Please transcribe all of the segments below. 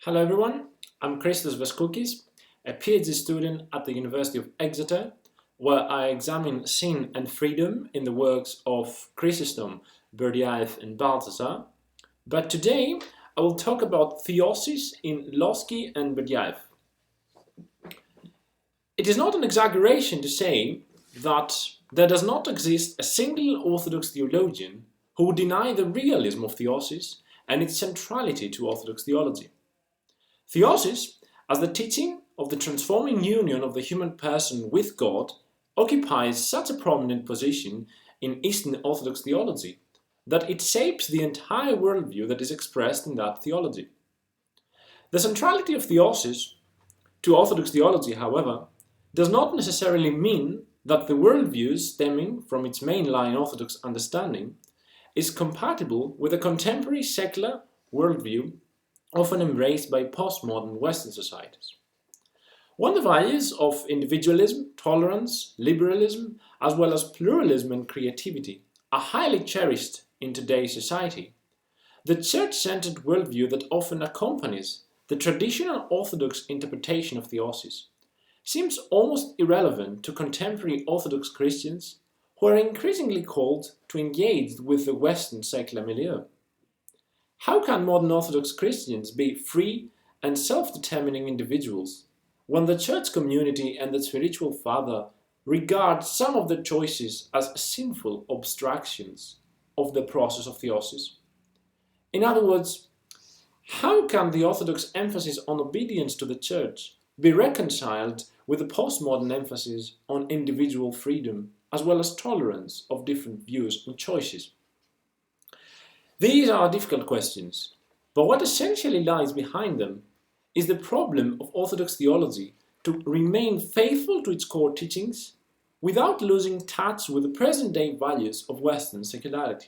Hello everyone, I'm Veskoukis, a PhD student at the University of Exeter, where I examine sin and freedom in the works of Chrysostom, Berdyaev and Balthasar. But today I will talk about theosis in Lossky and Berdyaev. It is not an exaggeration to say that there does not exist a single Orthodox theologian who would deny the realism of theosis and its centrality to Orthodox theology. Theosis, as the teaching of the transforming union of the human person with God, occupies such a prominent position in Eastern Orthodox theology that it shapes the entire worldview that is expressed in that theology. The centrality of theosis to Orthodox theology, however, does not necessarily mean that the worldview stemming from its mainline Orthodox understanding is compatible with a contemporary secular worldview often embraced by postmodern Western societies. When the values of individualism, tolerance, liberalism, as well as pluralism and creativity are highly cherished in today's society, the church-centered worldview that often accompanies the traditional Orthodox interpretation of theosis seems almost irrelevant to contemporary Orthodox Christians who are increasingly called to engage with the Western secular milieu. How can modern Orthodox Christians be free and self-determining individuals when the church community and the spiritual father regard some of their choices as sinful obstructions of the process of theosis? In other words, how can the Orthodox emphasis on obedience to the church be reconciled with the postmodern emphasis on individual freedom as well as tolerance of different views and choices? These are difficult questions, but what essentially lies behind them is the problem of Orthodox theology to remain faithful to its core teachings without losing touch with the present-day values of Western secularity.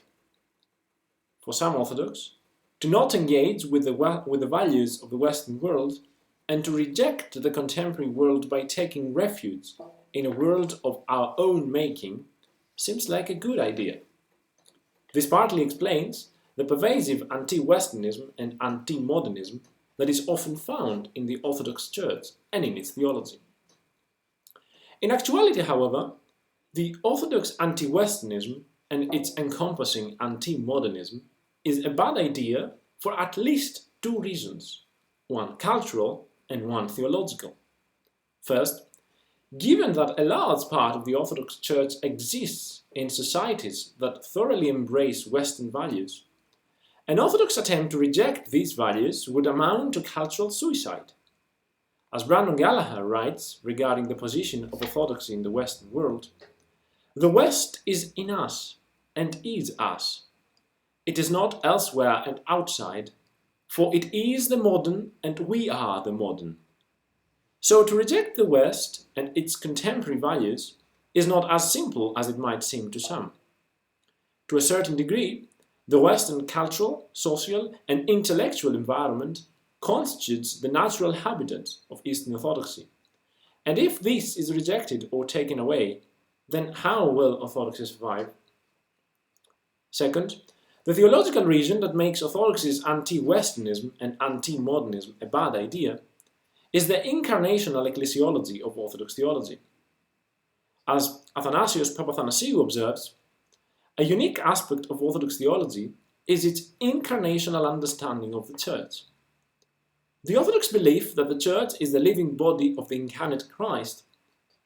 For some Orthodox, to not engage with the values of the Western world and to reject the contemporary world by taking refuge in a world of our own making seems like a good idea. This partly explains the pervasive anti-Westernism and anti-modernism that is often found in the Orthodox Church and in its theology. In actuality, however, the Orthodox anti-Westernism and its encompassing anti-modernism is a bad idea for at least two reasons, one cultural and one theological. First, given that a large part of the Orthodox Church exists in societies that thoroughly embrace Western values, an Orthodox attempt to reject these values would amount to cultural suicide. As Brandon Gallagher writes regarding the position of orthodoxy in the Western world, the West is in us and is us. It is not elsewhere and outside, for it is the modern and we are the modern. So to reject the West and its contemporary values is not as simple as it might seem to some. To a certain degree, the Western cultural, social, and intellectual environment constitutes the natural habitat of Eastern Orthodoxy. And if this is rejected or taken away, then how will Orthodoxy survive? Second, the theological reason that makes Orthodoxy's anti-Westernism and anti-modernism a bad idea is the incarnational ecclesiology of Orthodox theology. As Athanasios Papathanasiou observes, a unique aspect of Orthodox theology is its incarnational understanding of the Church. The Orthodox belief that the Church is the living body of the incarnate Christ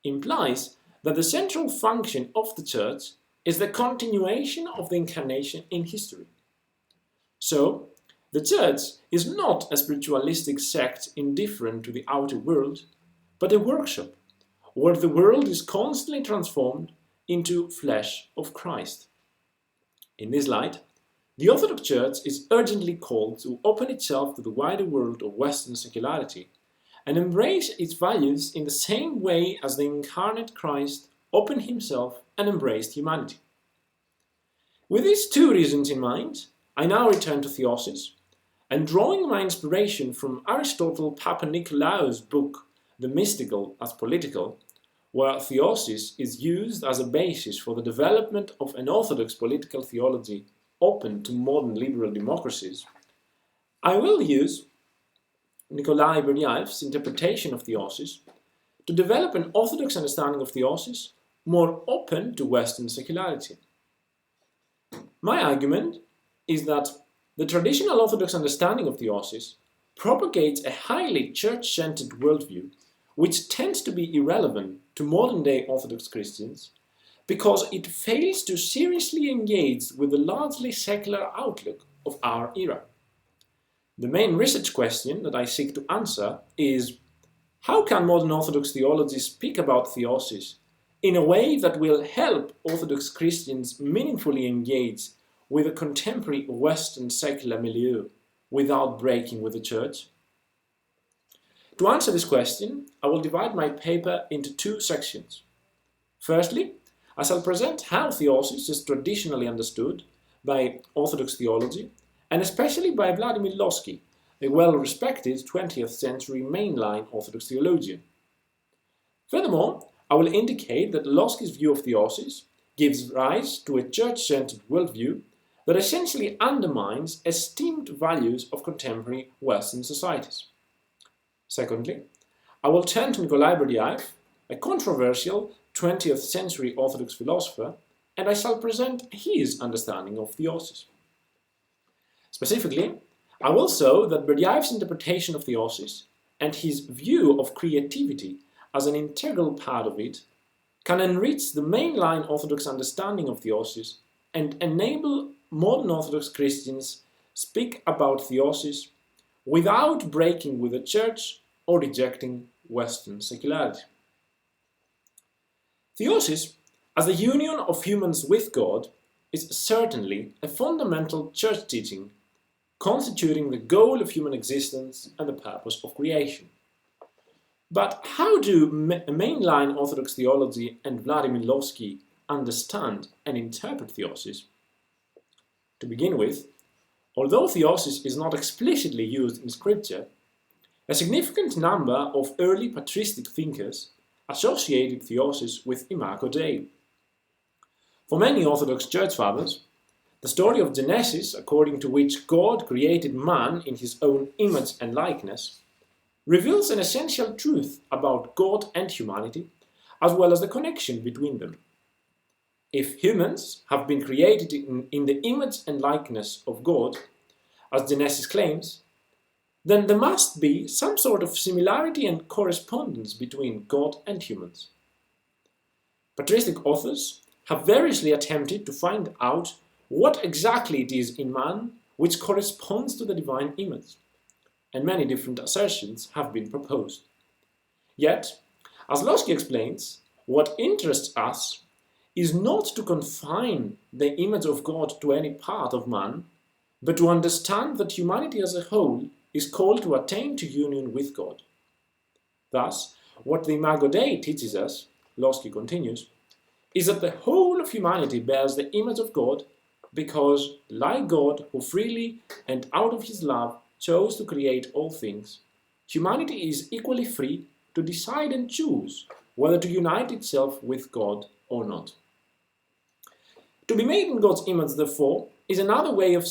implies that the central function of the Church is the continuation of the Incarnation in history. So, the Church is not a spiritualistic sect indifferent to the outer world, but a workshop where the world is constantly transformed into flesh of Christ. In this light, the Orthodox Church is urgently called to open itself to the wider world of Western secularity and embrace its values in the same way as the incarnate Christ opened himself and embraced humanity. With these two reasons in mind, I now return to theosis, and drawing my inspiration from Aristotle Papanikolaou's book The Mystical as Political, where theosis is used as a basis for the development of an Orthodox political theology open to modern liberal democracies, I will use Nikolai Berdyaev's interpretation of theosis to develop an orthodox understanding of theosis more open to Western secularity. My argument is that the traditional Orthodox understanding of theosis propagates a highly church-centered worldview which tends to be irrelevant to modern-day Orthodox Christians because it fails to seriously engage with the largely secular outlook of our era. The main research question that I seek to answer is: how can modern Orthodox theology speak about theosis in a way that will help Orthodox Christians meaningfully engage with a contemporary Western secular milieu without breaking with the Church? To answer this question, I will divide my paper into two sections. Firstly, I shall present how theosis is traditionally understood by Orthodox theology, and especially by Vladimir Lossky, a well-respected 20th century mainline Orthodox theologian. Furthermore, I will indicate that Lossky's view of theosis gives rise to a church-centered worldview that essentially undermines esteemed values of contemporary Western societies. Secondly, I will turn to Nikolai Berdyaev, a controversial 20th century Orthodox philosopher, and I shall present his understanding of theosis. Specifically, I will show that Berdyaev's interpretation of theosis and his view of creativity as an integral part of it can enrich the mainline Orthodox understanding of theosis and enable modern Orthodox Christians speak about theosis without breaking with the Church or rejecting Western secularity. Theosis, as the union of humans with God, is certainly a fundamental church teaching constituting the goal of human existence and the purpose of creation. But how do mainline Orthodox theology and Vladimir Lossky understand and interpret theosis? To begin with, although theosis is not explicitly used in Scripture, a significant number of early patristic thinkers associated theosis with Imago Dei. For many Orthodox Church Fathers, the story of Genesis, according to which God created man in his own image and likeness, reveals an essential truth about God and humanity, as well as the connection between them. If humans have been created in the image and likeness of God, as Genesis claims, then there must be some sort of similarity and correspondence between God and humans. Patristic authors have variously attempted to find out what exactly it is in man which corresponds to the divine image, and many different assertions have been proposed. Yet, as Lossky explains, what interests us is not to confine the image of God to any part of man, but to understand that humanity as a whole is called to attain to union with God. Thus, what the Imago Dei teaches us, Lossky continues, is that the whole of humanity bears the image of God because, like God, who freely and out of his love chose to create all things, humanity is equally free to decide and choose whether to unite itself with God or not. To be made in God's image, therefore, is another way of